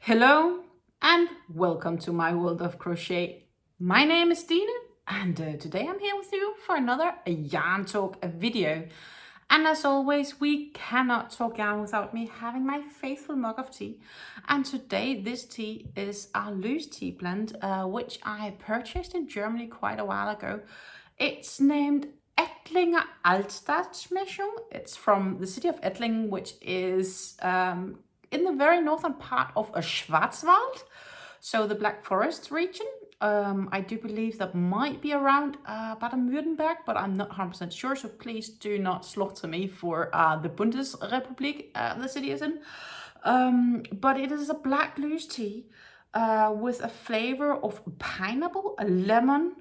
Hello and welcome to my world of crochet. My name is Dina and today I'm here with you for another yarn talk video. And as always, we cannot talk yarn without me having my faithful mug of tea. And today this tea is a loose tea blend, which I purchased in Germany quite a while ago. It's named Ettlinger Altstadtmischung. It's from the city of Ettling, which is in the very northern part of Schwarzwald, so the Black Forest region. I do believe that might be around Baden-Württemberg, but I'm not 100% sure, so please do not slaughter me for the Bundesrepublik the city is in. But it is a black loose tea with a flavor of pineapple, a lemon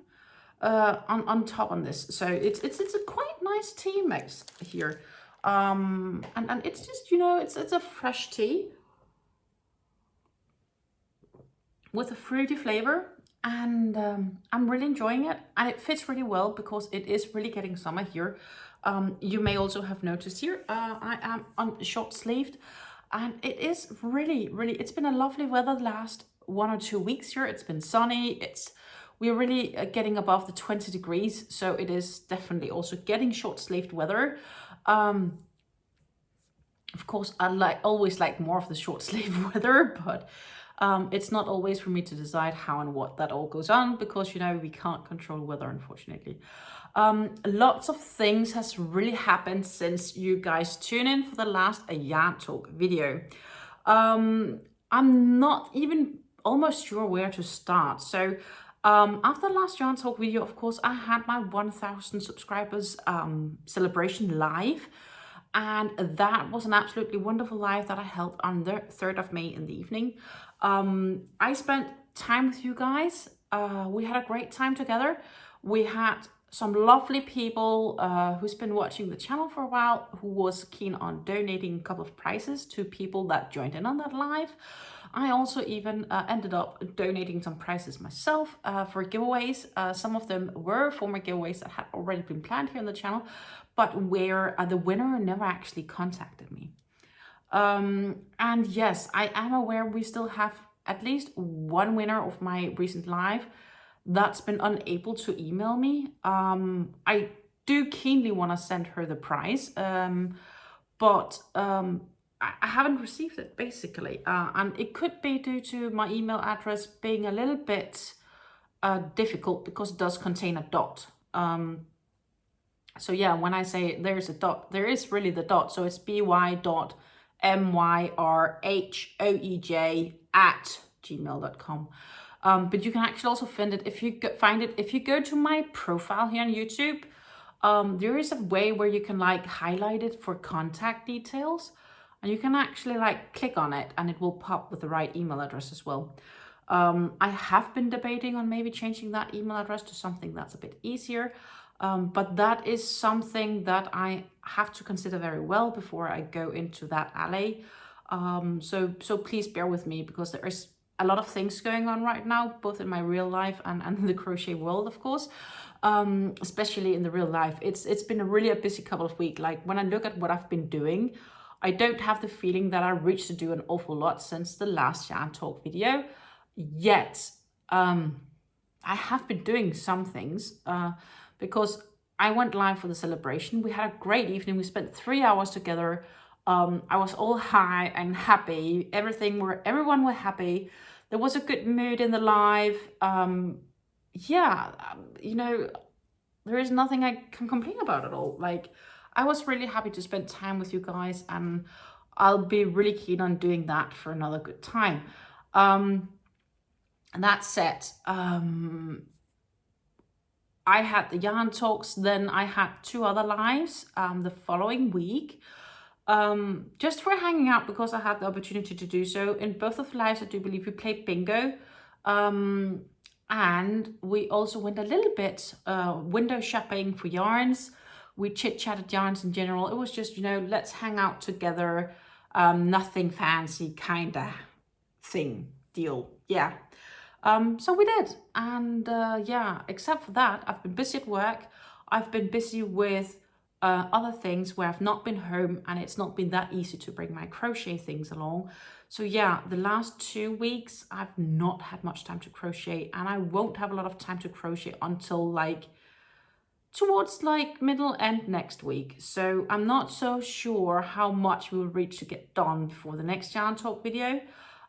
on top on this. So it's a quite nice tea mix here. And it's just, it's a fresh tea with a fruity flavor, and I'm really enjoying it, and it fits really well because it is really getting summer here. You may also have noticed here I am on short sleeved, and it is really it's been a lovely weather the last 1 or 2 weeks here. It's been sunny. We're really getting above the 20 degrees, so it is definitely also getting short sleeved weather. Of course, I always like more of the short sleeve weather, but it's not always for me to decide how and what that all goes on, because we can't control weather, unfortunately. Lots of things has really happened since you guys tune in for the last yarn talk video. I'm not even almost sure where to start. So after the last yarn talk video, of course, I had my 1,000 subscribers celebration live. And that was an absolutely wonderful live that I held on the 3rd of May in the evening. I spent time with you guys. We had a great time together. We had some lovely people who's been watching the channel for a while, who was keen on donating a couple of prizes to people that joined in on that live. I also even ended up donating some prizes myself for giveaways. Some of them were former giveaways that had already been planned here on the channel, but where the winner never actually contacted me. And yes, I am aware we still have at least one winner of my recent live that's been unable to email me. I do keenly want to send her the prize, but I haven't received it, basically. And it could be due to my email address being a little bit difficult, because it does contain a dot. So yeah, when I say there's a dot, there is really the dot. So it's by.myrhoej@gmail.com. But you can actually also find it if you go to my profile here on YouTube. There is a way where you can highlight it for contact details, and you can actually click on it and it will pop with the right email address as well. I have been debating on maybe changing that email address to something that's a bit easier. But that is something that I have to consider very well before I go into that alley. So please bear with me, because there is a lot of things going on right now, both in my real life and the crochet world, of course. Especially in the real life. It's been a busy couple of weeks. When I look at what I've been doing, I don't have the feeling that I reached to do an awful lot since the last yarn talk video. Yet, I have been doing some things, because I went live for the celebration. We had a great evening. We spent 3 hours together. I was all high and happy. Everyone were happy. There was a good mood in the live. There is nothing I can complain about at all. I was really happy to spend time with you guys, and I'll be really keen on doing that for another good time. And that said, I had the yarn talks, then I had 2 other lives the following week, just for hanging out, because I had the opportunity to do so. In both of the lives, I do believe we played bingo, and we also went a little bit window shopping for yarns. We chit-chatted yarns in general. It was just, let's hang out together, nothing fancy kind of deal. Yeah. So we did, and except for that, I've been busy at work. I've been busy with other things where I've not been home, and it's not been that easy to bring my crochet things along. So yeah, the last 2 weeks, I've not had much time to crochet, and I won't have a lot of time to crochet until like towards like middle end next week. So I'm not so sure how much we will reach to get done before the next yarn talk video.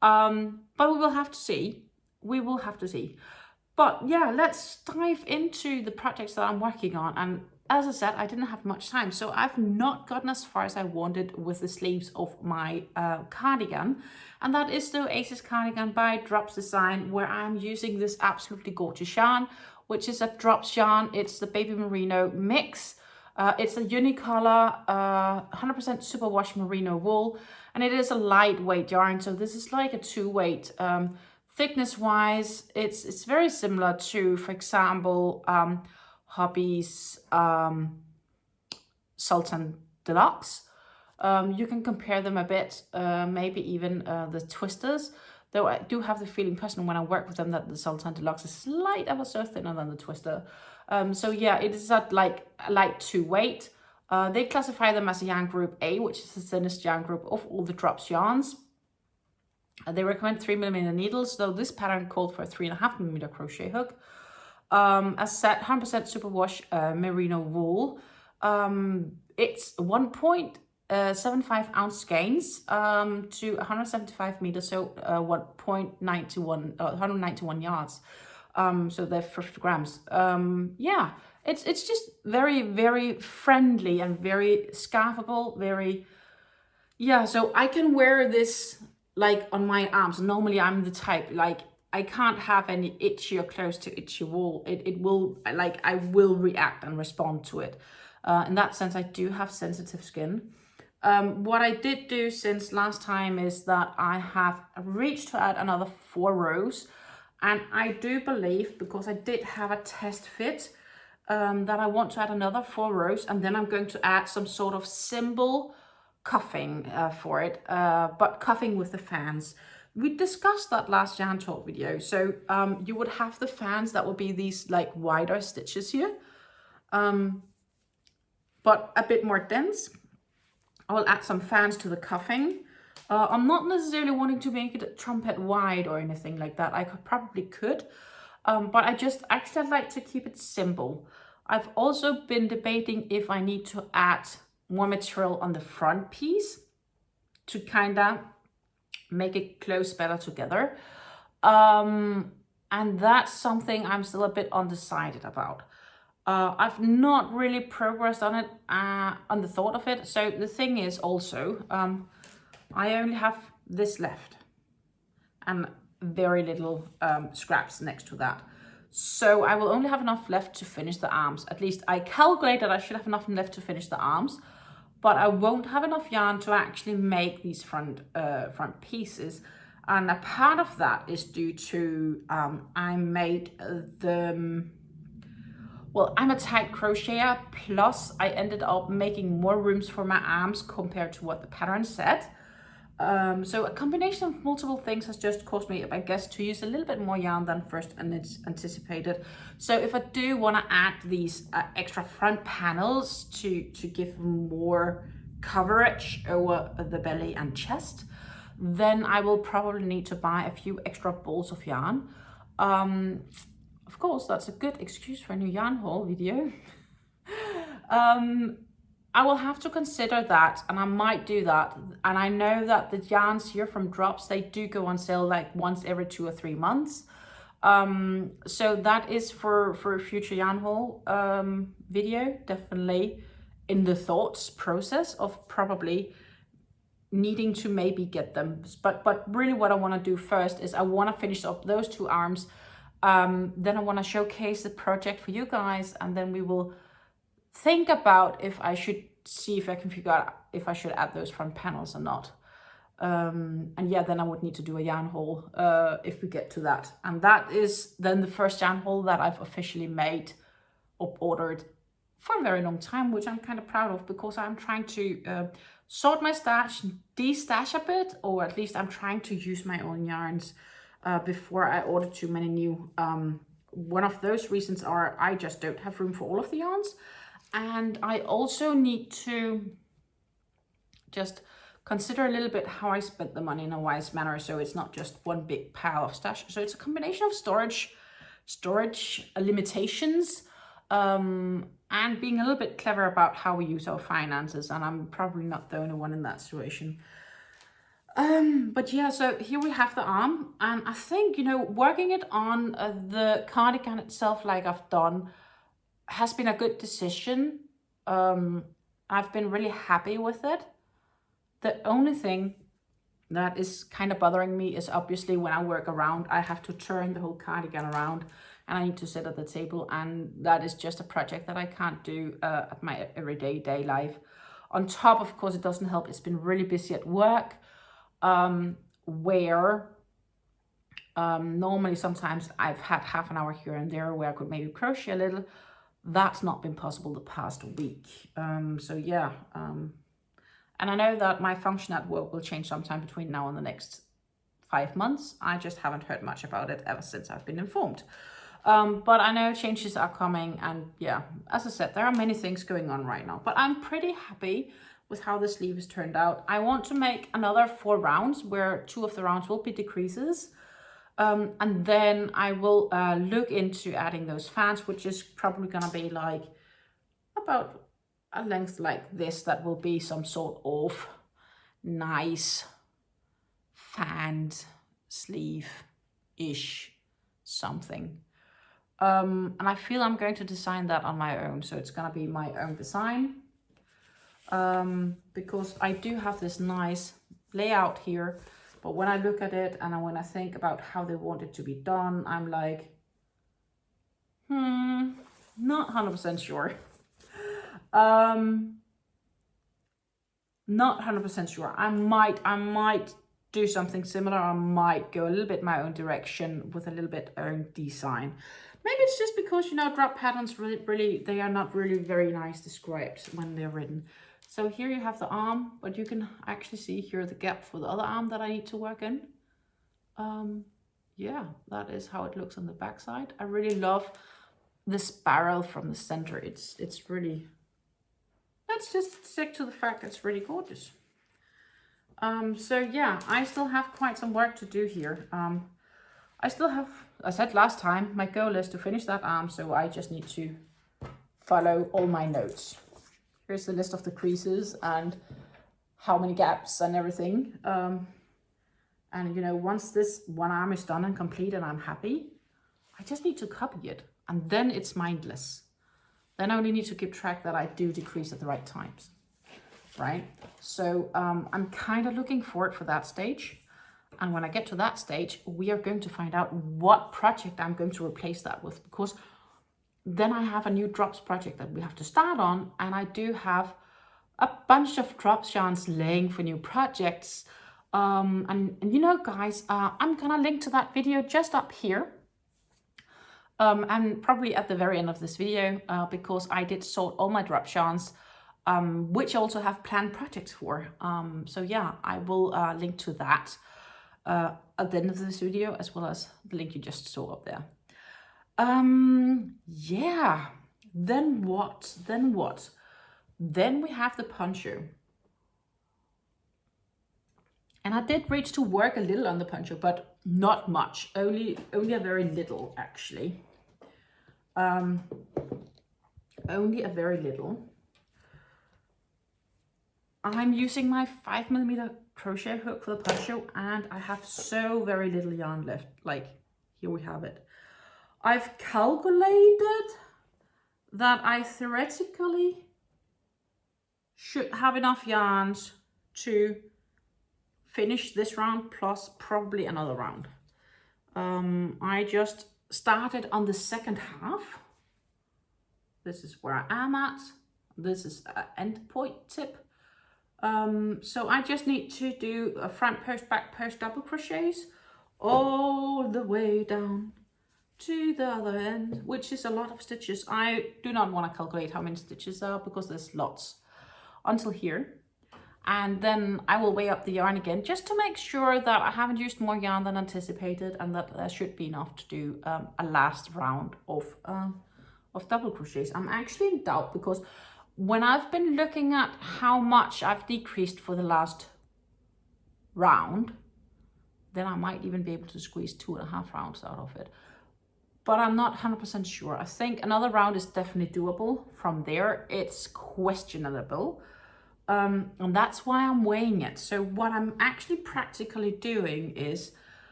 But we will have to see. We will have to see. But yeah, let's dive into the projects that I'm working on. And as I said, I didn't have much time, so I've not gotten as far as I wanted with the sleeves of my cardigan. And that is the Oasis Cardigan by Drops Design, where I'm using this absolutely gorgeous yarn, which is a Drops yarn. It's the Baby Merino mix. It's a unicolor, 100% superwash merino wool, and it is a lightweight yarn. So this is like a 2-weight. Thickness wise, it's very similar to, for example, Hobbie's Sultan Deluxe. You can compare them a bit, maybe even the twisters, though I do have the feeling personally when I work with them that the Sultan Deluxe is slight ever so thinner than the twister. So yeah, it is at like a light 2-weight. They classify them as a yarn group A, which is the thinnest yarn group of all the Drops yarns. They recommend 3mm needles, though this pattern called for a 3.5mm crochet hook. As said, 100% superwash merino wool. It's 1.75 ounce skeins to 175 meters, so 191 yards. So they're 50 grams. Yeah, it's just very, very friendly and very scarfable, very, yeah, so I can wear this like on my arms. Normally I'm the type, like I can't have any itchy or close to itchy wool. It will, like, I will react and respond to it. In that sense, I do have sensitive skin. What I did do since last time is that I have reached to add another 4 rows. And I do believe, because I did have a test fit, that I want to add another 4 rows. And then I'm going to add some sort of symbol cuffing for it, but cuffing with the fans. We discussed that last yarn talk video. So you would have the fans that would be these like wider stitches here, but a bit more dense. I will add some fans to the cuffing. I'm not necessarily wanting to make it trumpet wide or anything like that. I probably could, but I'd like to keep it simple. I've also been debating if I need to add more material on the front piece to kind of make it close better together. And that's something I'm still a bit undecided about. I've not really progressed on it, on the thought of it. So the thing is also, I only have this left and very little scraps next to that. So I will only have enough left to finish the arms. At least I calculated I should have enough left to finish the arms, but I won't have enough yarn to actually make these front pieces. And a part of that is due to, I made well, I'm a tight crocheter, plus I ended up making more rooms for my arms compared to what the pattern said. So a combination of multiple things has just caused me, I guess, to use a little bit more yarn than first anticipated. So if I do want to add these extra front panels to give more coverage over the belly and chest, then I will probably need to buy a few extra balls of yarn. Of course, that's a good excuse for a new yarn haul video. I will have to consider that, and I might do that. And I know that the yarns here from Drops, they do go on sale like once every 2 or 3 months. So that is for a future yarn haul video, definitely in the thoughts process of probably needing to maybe get them. But really what I want to do first is I want to finish up those 2 arms. Then I want to showcase the project for you guys, and then we will think about if I should see if I can figure out if I should add those front panels or not. And yeah, then I would need to do a yarn haul if we get to that. And that is then the first yarn haul that I've officially made or ordered for a very long time, which I'm kind of proud of, because I'm trying to sort my stash, de-stash a bit, or at least I'm trying to use my own yarns before I order too many new. One of those reasons are I just don't have room for all of the yarns. And I also need to just consider a little bit how I spent the money in a wise manner, so it's not just one big pile of stash. So it's a combination of storage limitations, and being a little bit clever about how we use our finances. And I'm probably not the only one in that situation. But yeah, so here we have the arm, and I think, you know, working it on the cardigan itself like I've done has been a good decision. I've been really happy with it. The only thing that is kind of bothering me is obviously when I work around, I have to turn the whole cardigan around and I need to sit at the table, and that is just a project that I can't do at my everyday life. On top, of course, it doesn't help, it's been really busy at work, where normally sometimes I've had half an hour here and there where I could maybe crochet a little. That's not been possible the past week. So yeah, and I know that my function at work will change sometime between now and the next 5 months. I just haven't heard much about it ever since I've been informed. But I know changes are coming, and yeah, as I said, there are many things going on right now, but I'm pretty happy with how the sleeve has turned out. I want to make another 4 rounds where 2 of the rounds will be decreases. And then I will look into adding those fans, which is probably gonna be like about a length like this. That will be some sort of nice fanned sleeve-ish something. And I feel I'm going to design that on my own. So it's gonna be my own design. Because I do have this nice layout here, but when I look at it and when I think about how they want it to be done, I'm like, not 100% sure. Not 100% sure. I might do something similar. I might go a little bit my own direction with a little bit own design. Maybe it's just because, you know, drop patterns really they are not really very nice described when they're written. So here you have the arm, but you can actually see here the gap for the other arm that I need to work in. Yeah, that is how it looks on the back side. I really love the spiral from the center. It's really, let's just stick to the fact it's really gorgeous. So yeah, I still have quite some work to do here. I still have, I said last time, my goal is to finish that arm, so I just need to follow all my notes. Here's the list of the creases and how many gaps and everything. And you know, once this one arm is done and complete and I'm happy, I just need to copy it, and then it's mindless. Then I only need to keep track that I do decrease at the right times, right? So I'm kind of looking forward for that stage. And when I get to that stage, we are going to find out what project I'm going to replace that with, because then I have a new drops project that we have to start on, and I do have a bunch of drops yarns laying for new projects. And you know, guys, I'm gonna link to that video just up here, and probably at the very end of this video, because I did sort all my drop yarns, which I also have planned projects for. So yeah, I will link to that at the end of this video, as well as the link you just saw up there. Yeah, then what? Then we have the poncho. And I did reach to work a little on the poncho, but not much, only a very little actually. Only a very little. I'm using my 5mm crochet hook for the poncho, and I have so very little yarn left. Like, here we have it. I've calculated that I theoretically should have enough yarns to finish this round plus probably another round. I just started on the second half. This is where I am at. This is an end point tip. So I just need to do a front post, back post, double crochets all the way down to the other end, which is a lot of stitches. I do not want to calculate how many stitches there are because there's lots until here. And then I will weigh up the yarn again just to make sure that I haven't used more yarn than anticipated, and that there should be enough to do a last round of double crochets. I'm actually in doubt because when I've been looking at how much I've decreased for the last round, then I might even be able to squeeze 2.5 rounds out of it. But I'm not 100% sure. I think another round is definitely doable. From there, it's questionable. And that's why I'm weighing it. So what I'm actually practically doing is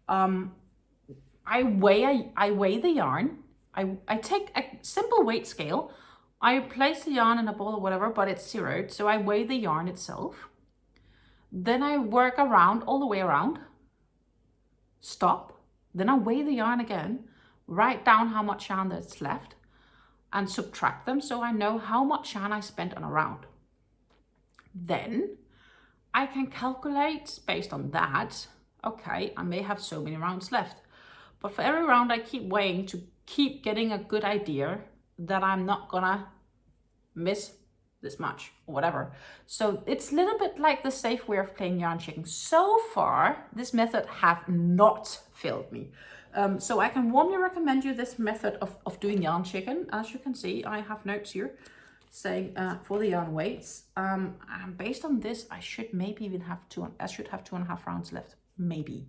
I weigh the yarn. I take a simple weight scale. I place the yarn in a bowl or whatever, but it's zeroed. So I weigh the yarn itself. Then I work around, all the way around. Stop. Then I weigh the yarn again. Write down how much yarn that's left and subtract them so I know how much yarn I spent on a round. Then I can calculate based on that, okay, I may have so many rounds left. But for every round I keep weighing to keep getting a good idea that I'm not gonna miss this much or whatever. So it's a little bit like the safe way of playing yarn chicken. So far, this method have not failed me. So I can warmly recommend you this method of doing yarn chicken. As you can see, I have notes here saying for the yarn weights. And based on this, I should maybe even have 2.5 rounds left, maybe.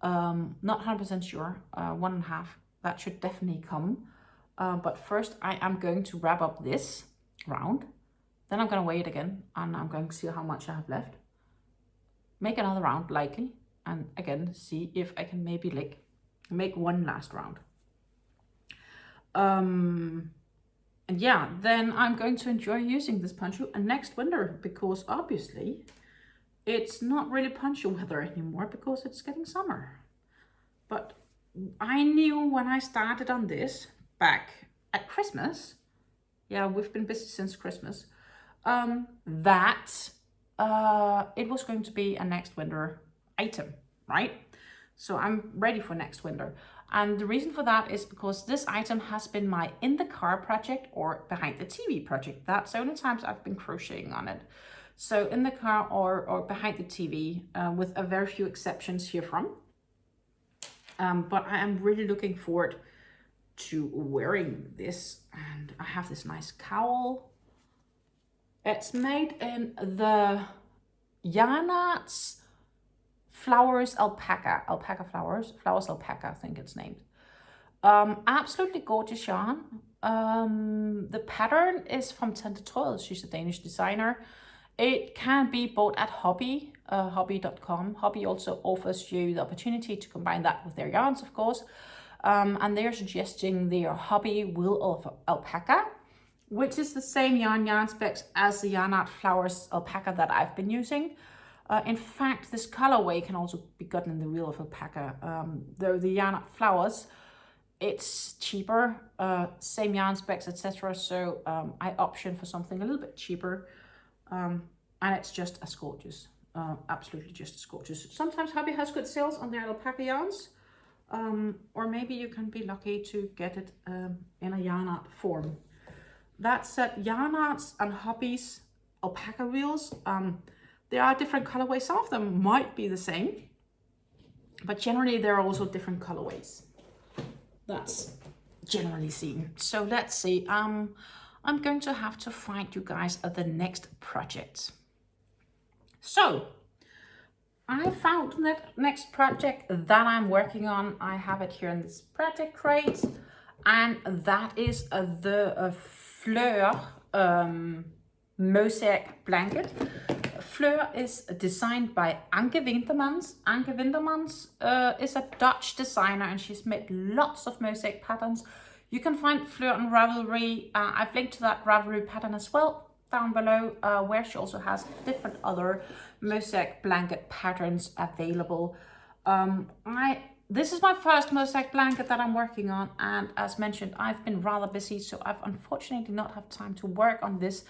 Not 100% sure. 1.5, that should definitely come. But first, I am going to wrap up this round. Then I'm going to weigh it again, and I'm going to see how much I have left. Make another round, likely, and again, see if I can maybe make one last round. And yeah, then I'm going to enjoy using this poncho next winter, because obviously it's not really poncho weather anymore because it's getting summer. But I knew when I started on this back at Christmas, yeah, we've been busy since Christmas, that it was going to be a next winter item, right? So I'm ready for next winter. And the reason for that is because this item has been my in the car project or behind the TV project. That's the only times I've been crocheting on it. So in the car or behind the TV, with a very few exceptions here from. But I am really looking forward to wearing this. And I have this nice cowl. It's made in the Yarnarts Flowers Alpaca Flowers Alpaca, I think it's named. Absolutely gorgeous yarn. The pattern is from Tante Traad. She's a Danish designer. It can be bought at Hobbii, hobbii.com. Hobbii also offers you the opportunity to combine that with their yarns, of course. And they're suggesting their Hobbii Wool of Alpaca, which is the same yarn specs as the Yarnart Flowers Alpaca that I've been using. In fact, this colorway can also be gotten in the Wheel of Alpaca. Though the Yarnart Flowers, it's cheaper, same yarn specs, etc. So I option for something a little bit cheaper, and it's just as gorgeous. Absolutely just as gorgeous. Sometimes Hobbii has good sales on their alpaca yarns, or maybe you can be lucky to get it in a yarn art form. That said, yarn arts and Hobbii's alpaca reels, there are different colorways. Some of them might be the same, but generally there are also different colorways. That's generally seen. So let's see. I'm going to have to find you guys the next project. So I found the next project that I'm working on. I have it here in this project crate, and that is the Fleur Mosiac blanket. Fleur is designed by Anke Wintermans. Anke Wintermans is a Dutch designer, and she's made lots of mosaic patterns. You can find Fleur on Ravelry. I've linked to that Ravelry pattern as well down below, where she also has different other mosaic blanket patterns available. This is my first mosaic blanket that I'm working on, and as mentioned, I've been rather busy, so I've unfortunately not had time to work on this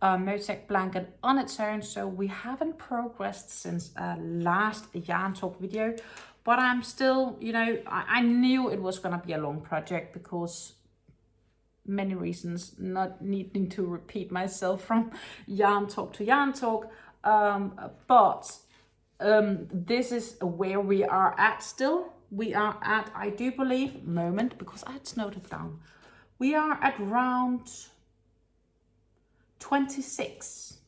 mosaic blanket on its own, so we haven't progressed since last yarn talk video. But I'm still, you know, I knew it was gonna be a long project because many reasons, not needing to repeat myself from yarn talk to yarn talk, but this is where we are at still. We are at, I do believe, moment, because I had to note it down, we are at round 26.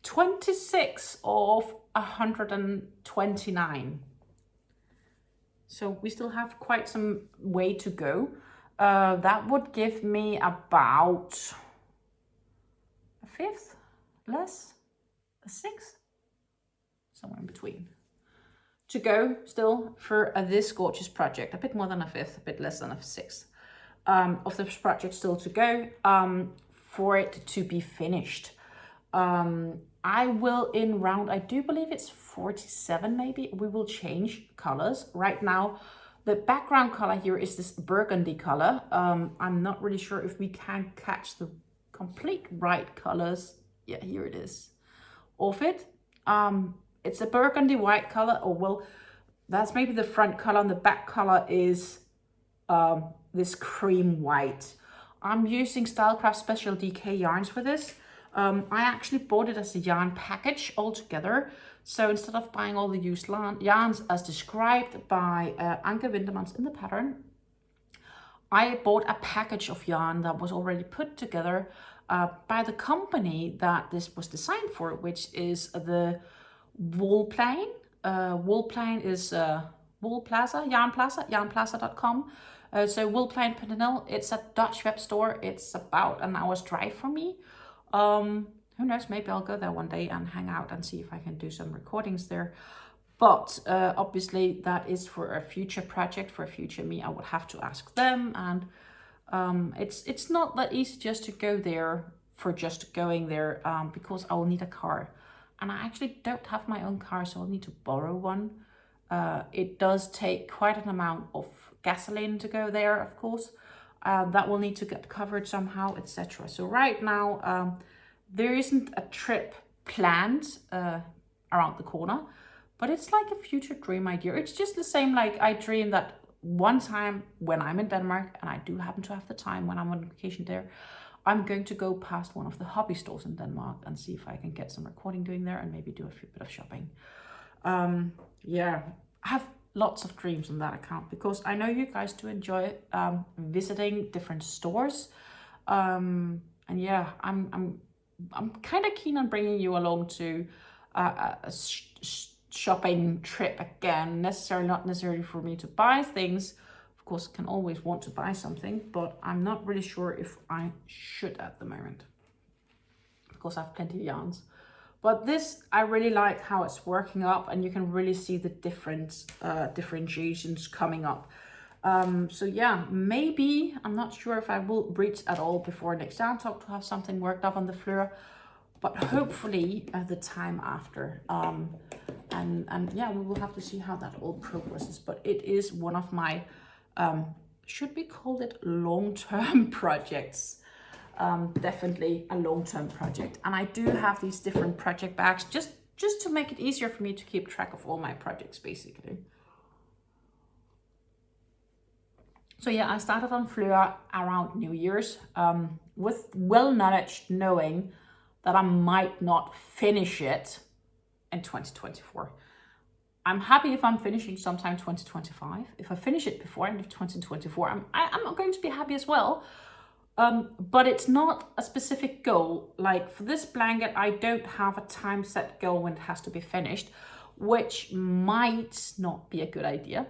26 of 129. So we still have quite some way to go. That would give me about a fifth, less, a sixth, somewhere in between, to go still for this gorgeous project. A bit more than a fifth, a bit less than a sixth of this project still to go for it to be finished. I will in round, I do believe it's 47 maybe, we will change colors. Right now, the background color here is this burgundy color. I'm not really sure if we can catch the complete right colors. Yeah, here it is, of it. It's a burgundy white color, or well, that's maybe the front color, and the back color is this cream white. I'm using Stylecraft Special DK yarns for this. I actually bought it as a yarn package altogether. So instead of buying all the used yarns as described by Anke Wintermans in the pattern, I bought a package of yarn that was already put together by the company that this was designed for, which is the Woolplane. Woolplane is Wool Plaza, Yarn Plaza, yarnplaza.com. So Woolplane.nl, it's a Dutch web store. It's about an hour's drive from me. Who knows, maybe I'll go there one day and hang out and see if I can do some recordings there. But obviously that is for a future project, for a future me. I would have to ask them, and it's not that easy just to go there for just going there, because I will need a car. And I actually don't have my own car, so I'll need to borrow one. It does take quite an amount of gasoline to go there, of course. That will need to get covered somehow, etc. So right now, there isn't a trip planned around the corner, but it's like a future dream idea. It's just the same, like I dream that one time when I'm in Denmark, and I do happen to have the time when I'm on vacation there, I'm going to go past one of the Hobbii stores in Denmark and see if I can get some recording doing there and maybe do a bit of shopping. Yeah, I have lots of dreams on that account because I know you guys do enjoy visiting different stores. And yeah, I'm kind of keen on bringing you along to a shopping trip again. Not necessarily for me to buy things. Of course, can always want to buy something, but I'm not really sure if I should at the moment because I have plenty of yarns. But this, I really like how it's working up, and you can really see the differentiations coming up. So yeah, maybe, I'm not sure if I will reach at all before next yarn talk to have something worked up on the Fleur, but hopefully the time after. And yeah, we will have to see how that all progresses. But it is one of my, should we call it long-term projects? Definitely a long-term project. And I do have these different project bags just to make it easier for me to keep track of all my projects, basically. So yeah, I started on Fleur around New Year's with well knowledge knowing that I might not finish it in 2024. I'm happy if I'm finishing sometime 2025. If I finish it before end of 2024, I'm going to be happy as well. But it's not a specific goal. Like for this blanket, I don't have a time set goal when it has to be finished, which might not be a good idea.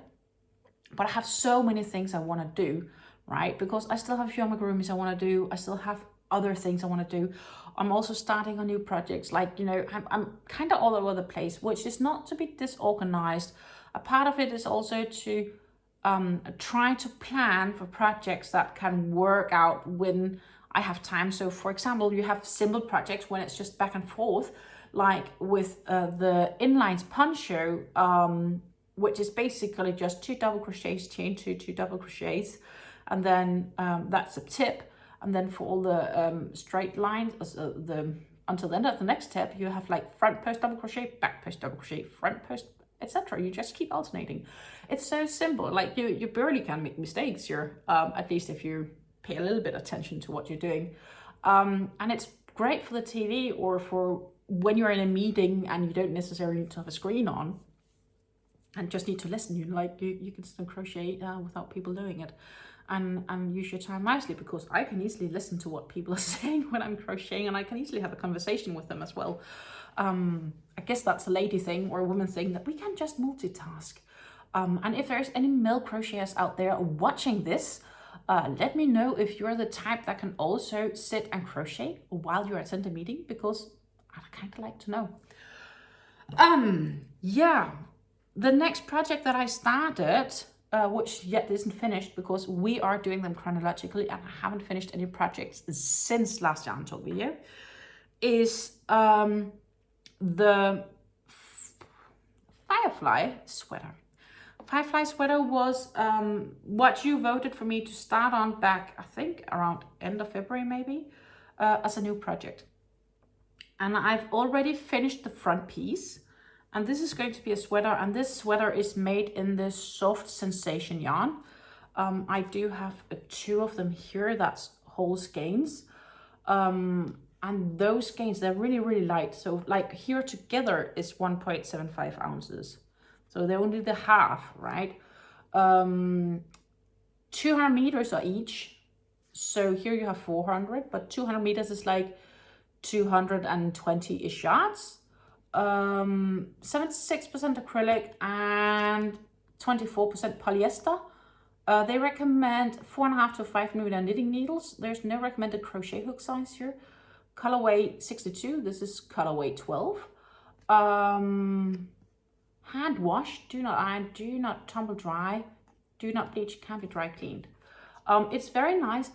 But I have so many things I want to do, right? Because I still have a few amigurumis I want to do. I still have other things I want to do. I'm also starting on new projects. Like, you know, I'm kind of all over the place, which is not to be disorganized. A part of it is also to try to plan for projects that can work out when I have time. So for example, you have simple projects when it's just back and forth, like with the In-Lines Poncho, which is basically just 2 double crochets, chain 2 double crochets, and then that's a tip. And then for all the straight lines, until the end of the next step, you have like front post double crochet, back post double crochet, front post, etc. You just keep alternating. It's so simple. Like you barely can make mistakes here, at least if you pay a little bit attention to what you're doing. And it's great for the TV or for when you're in a meeting and you don't necessarily need to have a screen on and just need to listen. You can still crochet without people doing it. and use your time wisely, because I can easily listen to what people are saying when I'm crocheting, and I can easily have a conversation with them as well. I guess that's a lady thing or a woman thing, that we can just multitask. And if there's any male crocheters out there watching this, let me know if you're the type that can also sit and crochet while you attend a meeting, because I'd kind of like to know. Yeah, the next project that I started, which yet isn't finished because we are doing them chronologically and I haven't finished any projects since last yarn talk video, is the Firefly Sweater. Firefly Sweater was what you voted for me to start on back, I think, around end of February maybe, as a new project. And I've already finished the front piece. And this is going to be a sweater, and this sweater is made in this soft sensation yarn. I do have 2 of them here, that's whole skeins. And those skeins, they're really, really light. So like here together is 1.75 ounces. So they're only the half, right? 200 meters are each. So here you have 400, but 200 meters is like 220-ish yards. 76% acrylic and 24% polyester. They recommend 4.5 to 5 millimeter knitting needles. There's no recommended crochet hook size here. Colorway 62. This is colorway 12. Hand wash. Do not iron. Do not tumble dry. Do not bleach. Can be dry cleaned. It's very nice.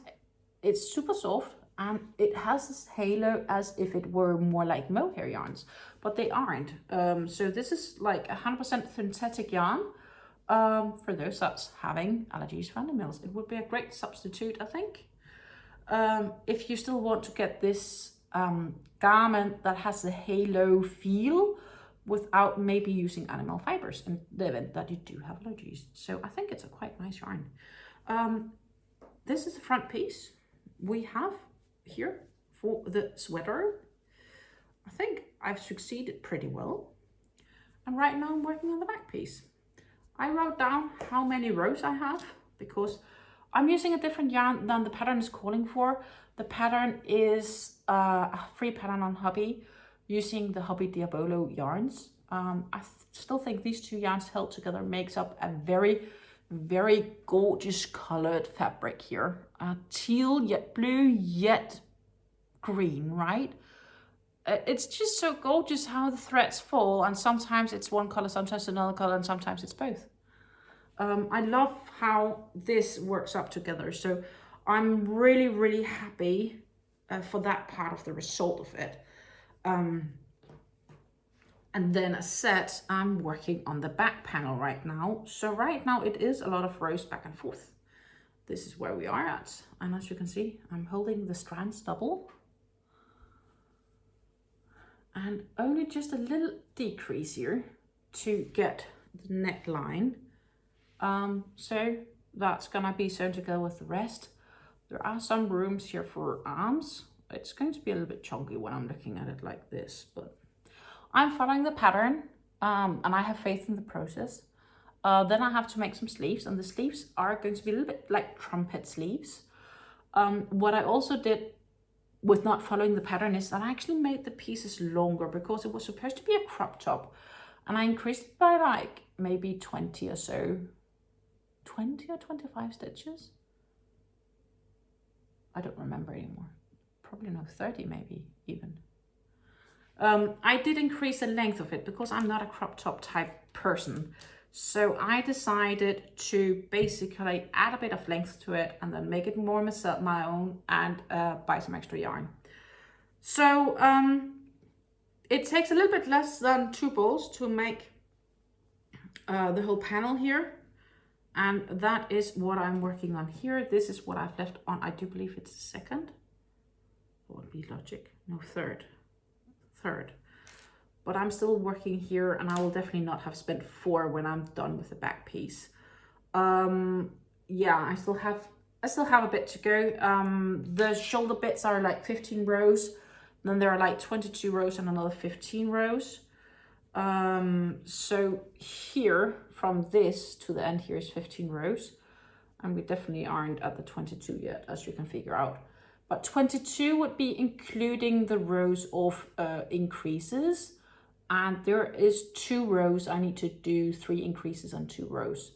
It's super soft. And it has this halo as if it were more like mohair yarns, but they aren't. So this is like 100% synthetic yarn. For those that's having allergies for animals, it would be a great substitute, I think. If you still want to get this garment that has the halo feel without maybe using animal fibers in the event that you do have allergies. So I think it's a quite nice yarn. This is the front piece. We have here for the sweater. I think I've succeeded pretty well. And right now I'm working on the back piece. I wrote down how many rows I have because I'm using a different yarn than the pattern is calling for. The pattern is a free pattern on Hobbii using the Hobbii Diabolo yarns. I still think these 2 yarns held together makes up a very, very gorgeous colored fabric here. Teal, yet blue, yet green, right? It's just so gorgeous how the threads fall, and sometimes it's one color, sometimes another color, and sometimes it's both. I love how this works up together, so I'm really, really happy for that part of the result of it. And then as said, I'm working on the back panel right now. So right now it is a lot of rows back and forth. This is where we are at. And as you can see, I'm holding the strands double. And only just a little decrease here to get the neckline. So that's gonna be sewn together with the rest. There are some rooms here for arms. It's going to be a little bit chunky when I'm looking at it like this, but I'm following the pattern and I have faith in the process. Then I have to make some sleeves, and the sleeves are going to be a little bit like trumpet sleeves. What I also did with not following the pattern is that I actually made the pieces longer because it was supposed to be a crop top, and I increased it by like maybe 20 or so, 20 or 25 stitches. I don't remember anymore. Probably no, 30 maybe even. I did increase the length of it because I'm not a crop top type person. So I decided to basically add a bit of length to it and then make it more myself, my own, and buy some extra yarn. So it takes a little bit less than 2 balls to make the whole panel here. And that is what I'm working on here. This is what I've left on. I do believe it's the second. What would be logic? No, third. But I'm still working here, and I will definitely not have spent 4 when I'm done with the back piece. Yeah, I still have a bit to go. The shoulder bits are like 15 rows, then there are like 22 rows and another 15 rows. So here from this to the end here is 15 rows, And we definitely aren't at the 22 yet, as you can figure out. But 22 would be including the rows of increases. And there is 2 rows. I need to do 3 increases on 2 rows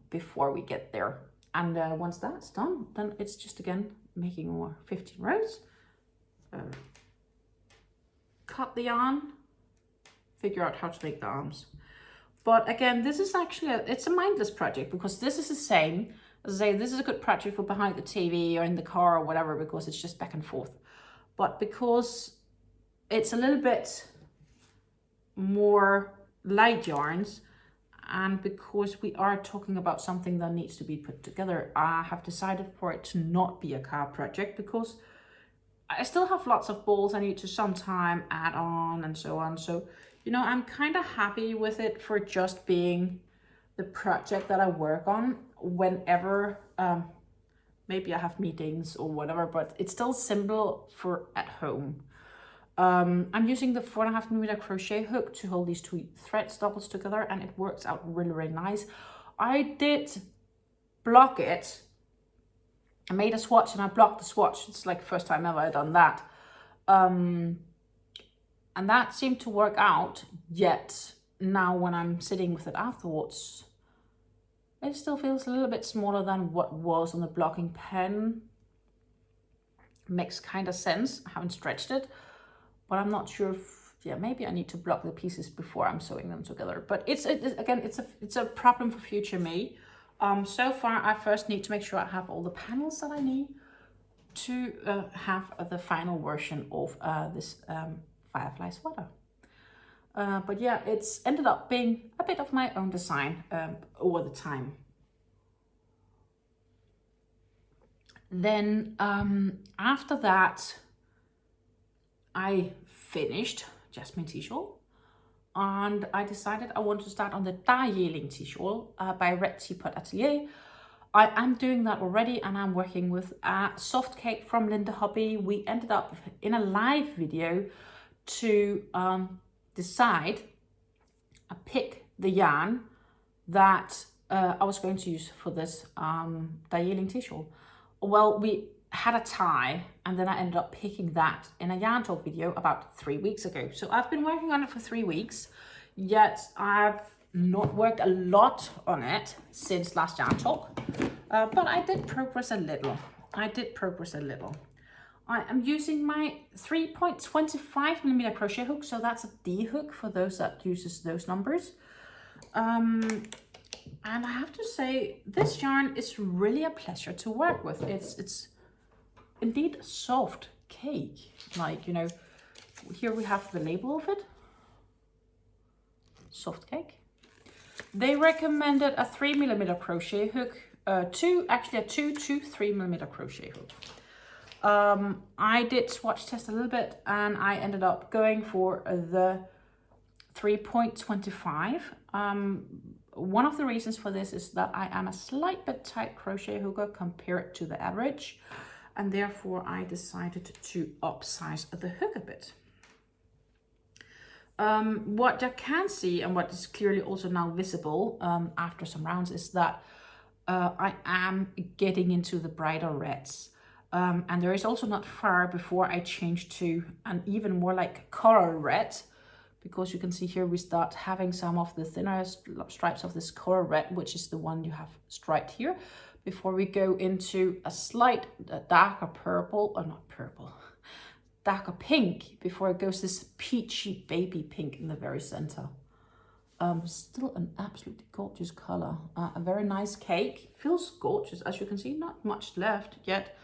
before we get there. And once that's done, then it's just again making more 15 rows. Cut the yarn, figure out how to make the arms. But again, this is actually, it's a mindless project because this is the same. As I say, this is a good project for behind the TV or in the car or whatever, because it's just back and forth. But because it's a little bit more light yarns, and because we are talking about something that needs to be put together, I have decided for it to not be a car project, because I still have lots of balls I need to sometime add on and so on. So, you know, I'm kind of happy with it for just being the project that I work on whenever maybe I have meetings or whatever, but it's still simple for at home. I'm using the 4.5mm crochet hook to hold these 2 thread doubles together, and it works out really, really nice. I did block it. I made a swatch and I blocked the swatch. It's like the first time ever I've done that. And that seemed to work out, yet now when I'm sitting with it afterwards, it still feels a little bit smaller than what was on the blocking pen. Makes kind of sense. I haven't stretched it, but I'm not sure if, yeah, maybe I need to block the pieces before I'm sewing them together. But again, it's a problem for future me. So far, I first need to make sure I have all the panels that I need to have the final version of this Firefly Sweater. But yeah, it's ended up being a bit of my own design over the time. Then after that, I finished DarjeelingTea Shawl, and I decided I wanted to start on the DarjeelingTea Shawl by RedTeapotAtelier. I am doing that already, and I'm working with a soft cake from LindeHobby. We ended up in a live video to decide, pick the yarn that I was going to use for this DarjeelingTea Shawl. Well, we had a tie, and then I ended up picking that in a yarn talk video about 3 weeks ago. So I've been working on it for 3 weeks, yet I've not worked a lot on it since last yarn talk, but I did progress a little. I am using my 3.25mm crochet hook, so that's a D hook for those that uses those numbers. And I have to say, this yarn is really a pleasure to work with. It's indeed a soft cake. Like, you know, here we have the label of it. Soft cake. They recommended a 3mm crochet hook, a 2 to 3mm crochet hook. I did swatch test a little bit, and I ended up going for the 3.25. One of the reasons for this is that I am a slight bit tight crochet hooker compared to the average, and therefore I decided to upsize the hook a bit. What I can see, and what is clearly also now visible after some rounds, is that I am getting into the brighter reds. And there is also not far before I change to an even more like coral red, because you can see here we start having some of the thinner stripes of this coral red, which is the one you have striped here, before we go into a slight darker purple, or not purple, darker pink, before it goes this peachy baby pink in the very center. Still an absolutely gorgeous color. A very nice cake, feels gorgeous. As you can see, not much left yet.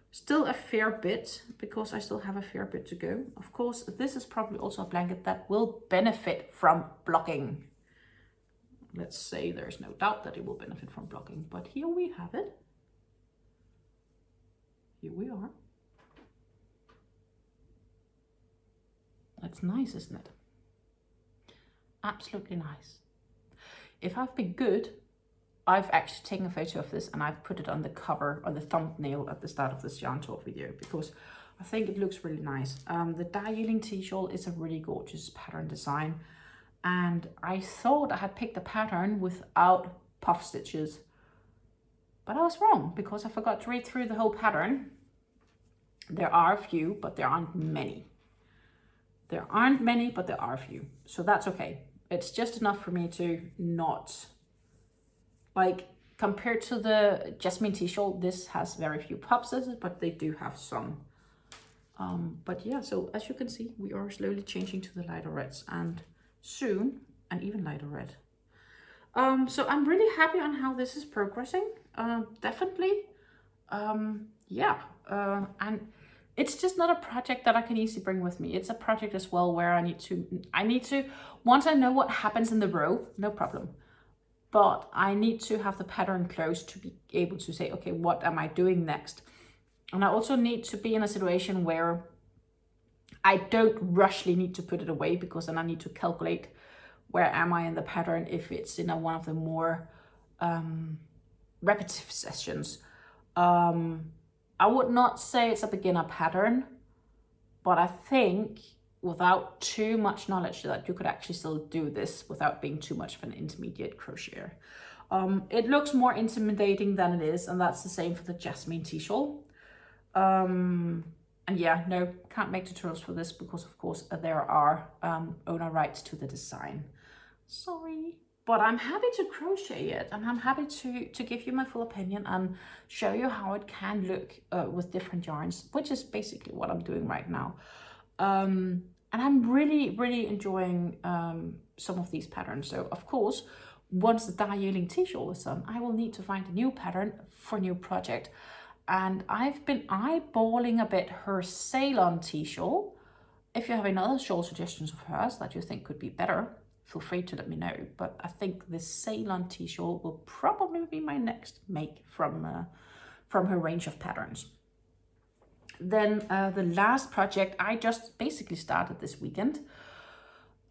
Still a fair bit, because I still have a fair bit to go. Of course, this is probably also a blanket that will benefit from blocking. Let's say there's no doubt that it will benefit from blocking, but here we have it. Here we are. That's nice, isn't it? Absolutely nice. If I've been good, I've actually taken a photo of this and I've put it on the cover or the thumbnail at the start of this yarn talk video, because I think it looks really nice. The DarjeelingTea Shawl is a really gorgeous pattern design, and I thought I had picked a pattern without puff stitches, But I was wrong because I forgot to read through the whole pattern. There are a few, but there aren't many. There aren't many, but there are a few. So that's okay. It's just enough for me to not, like, compared to the DarjeelingTea Shawl, this has very few pupses, but they do have some. But yeah, so as you can see, we are slowly changing to the lighter reds, and soon an even lighter red. So I'm really happy on how this is progressing. Definitely. Yeah. And it's just not a project that I can easily bring with me. It's a project as well where I need to, once I know what happens in the row, no problem. But I need to have the pattern close to be able to say, okay, what am I doing next? And I also need to be in a situation where I don't rushly need to put it away, because then I need to calculate where am I in the pattern if it's in one of the more repetitive sessions. I would not say it's a beginner pattern, but I think without too much knowledge that you could actually still do this without being too much of an intermediate crocheter. It looks more intimidating than it is, and that's the same for the DarjeelingTea Shawl. And yeah, no, can't make tutorials for this because of course there are owner rights to the design. Sorry. But I'm happy to crochet it, and I'm happy to give you my full opinion and show you how it can look with different yarns, which is basically what I'm doing right now. And I'm really enjoying some of these patterns. So of course, once the DarjeelingTea Shawl is done, I will need to find a new pattern for a new project. And I've been eyeballing a bit her Ceylon-Tea Shawl. If you have any other shawl suggestions of hers that you think could be better, feel free to let me know. But I think this Ceylon-Tea Shawl will probably be my next make from her range of patterns. Then the last project I just basically started this weekend,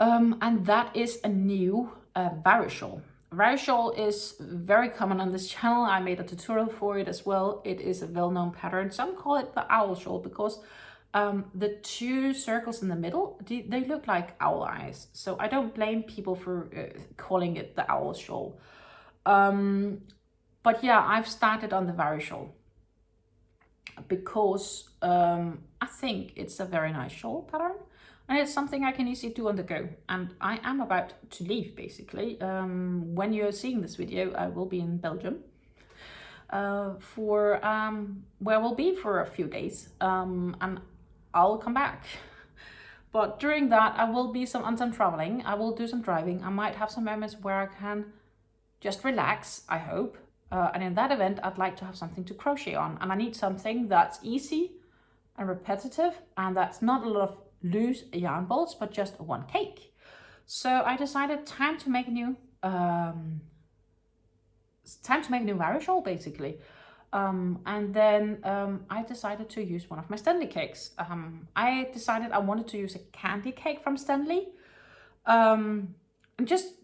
and that is a new Virus Shawl. Virus Shawl is very common on this channel. I made a tutorial for it as well. It is a well-known pattern. Some call it the owl shawl because the two circles in the middle, they look like owl eyes. So I don't blame people for calling it the owl shawl. But yeah, I've started on the Virus Shawl because I think it's a very nice shawl pattern. And it's something I can easily do on the go. And I am about to leave, basically. When you're seeing this video, I will be in Belgium where we'll be for a few days. And I'll come back. But during that, I will be on some traveling. I will do some driving. I might have some moments where I can just relax, I hope. And in that event, I'd like to have something to crochet on. And I need something that's easy and repetitive, and that's not a lot of loose yarn bolts, but just one cake. So I decided time to make a new Virus Shawl, basically. And then I decided to use one of my Stenli cakes. I decided I wanted to use a candy cake from Stenli. And just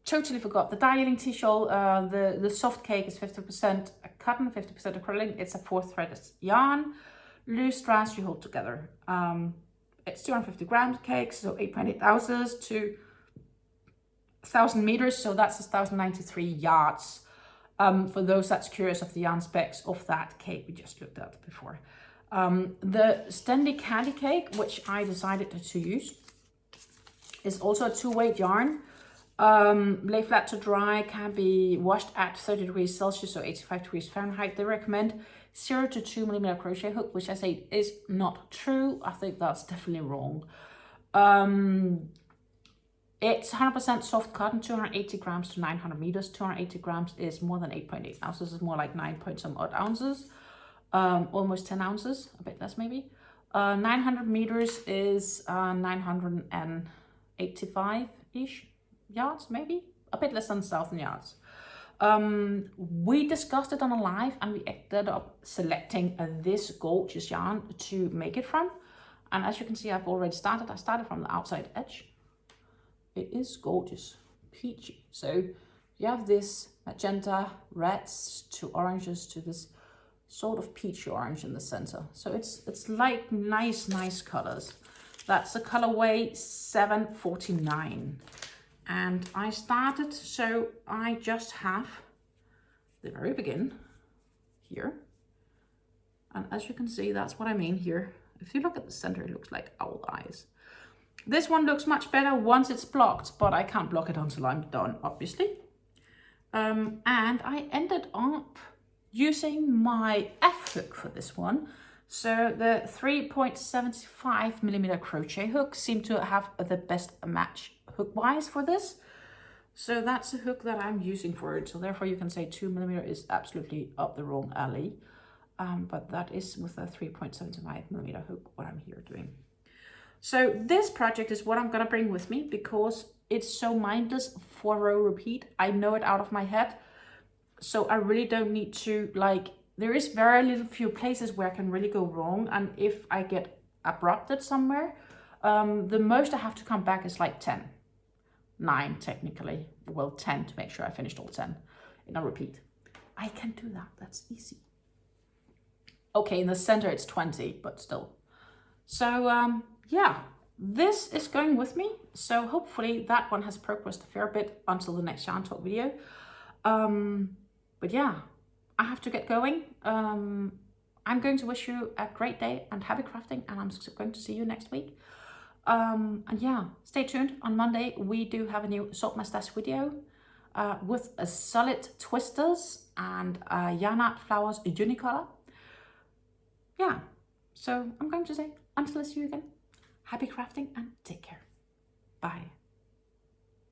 totally forgot the DarjeelingTea Shawl. The soft cake is 50% cotton, 50% acrylic. It's a 4-threaded yarn. Loose strands you hold together. It's 250 grams cake, so 8.8 ounces to 1,000 meters, so that's 1,093 yards. For those that's curious of the yarn specs of that cake we just looked at before. The Stenli Candy Cake, which I decided to use, is also a 2-weight yarn. Lay flat to dry, can be washed at 30 degrees Celsius, so 85 degrees Fahrenheit. They recommend 0 to 2 millimeter crochet hook, which I say is not true. I think that's definitely wrong. It's 100% soft cotton, 280 grams to 900 meters. 280 grams is more than 8.8 ounces. It's more like 9 point some odd ounces. Almost 10 ounces, a bit less maybe. 900 meters is 985-ish yards, maybe. A bit less than 1,000 yards. We discussed it on a live, and we ended up selecting this gorgeous yarn to make it from. And as you can see, I've already started. I started from the outside edge. It is gorgeous, peachy. So you have this magenta, reds to oranges to this sort of peachy orange in the center. So it's like nice colors. That's the colorway 749. And I started, so I just have the very beginning. here. And as you can see, that's what I mean here. If you look at the center, it looks like owl eyes. This one looks much better once it's blocked, but I can't block it until I'm done, obviously. And I ended up using my F hook for this one. So the 3.75mm crochet hook seemed to have the best match hook-wise for this. So that's the hook that I'm using for it. So therefore you can say 2mm is absolutely up the wrong alley. But that is with a 3.75mm hook what I'm here doing. So this project is what I'm gonna bring with me because it's so mindless 4-row repeat. I know it out of my head. So I really don't need to, like, there is very little few places where I can really go wrong. And if I get abrupted somewhere, the most I have to come back is like 10. 9 technically, well 10 to make sure I finished all 10 in a repeat. I can do that, that's easy. Okay, in the center it's 20, but still. So yeah, this is going with me. So hopefully that one has progressed a fair bit until the next yarn talk video. But yeah, I have to get going. I'm going to wish you a great day and happy crafting, and I'm going to see you next week. And yeah, stay tuned. On Monday we do have a new Sort My Stash video with a solid twisters and yarn art flowers unicolor. Yeah, so I'm going to say until I see you again, happy crafting and take care. Bye.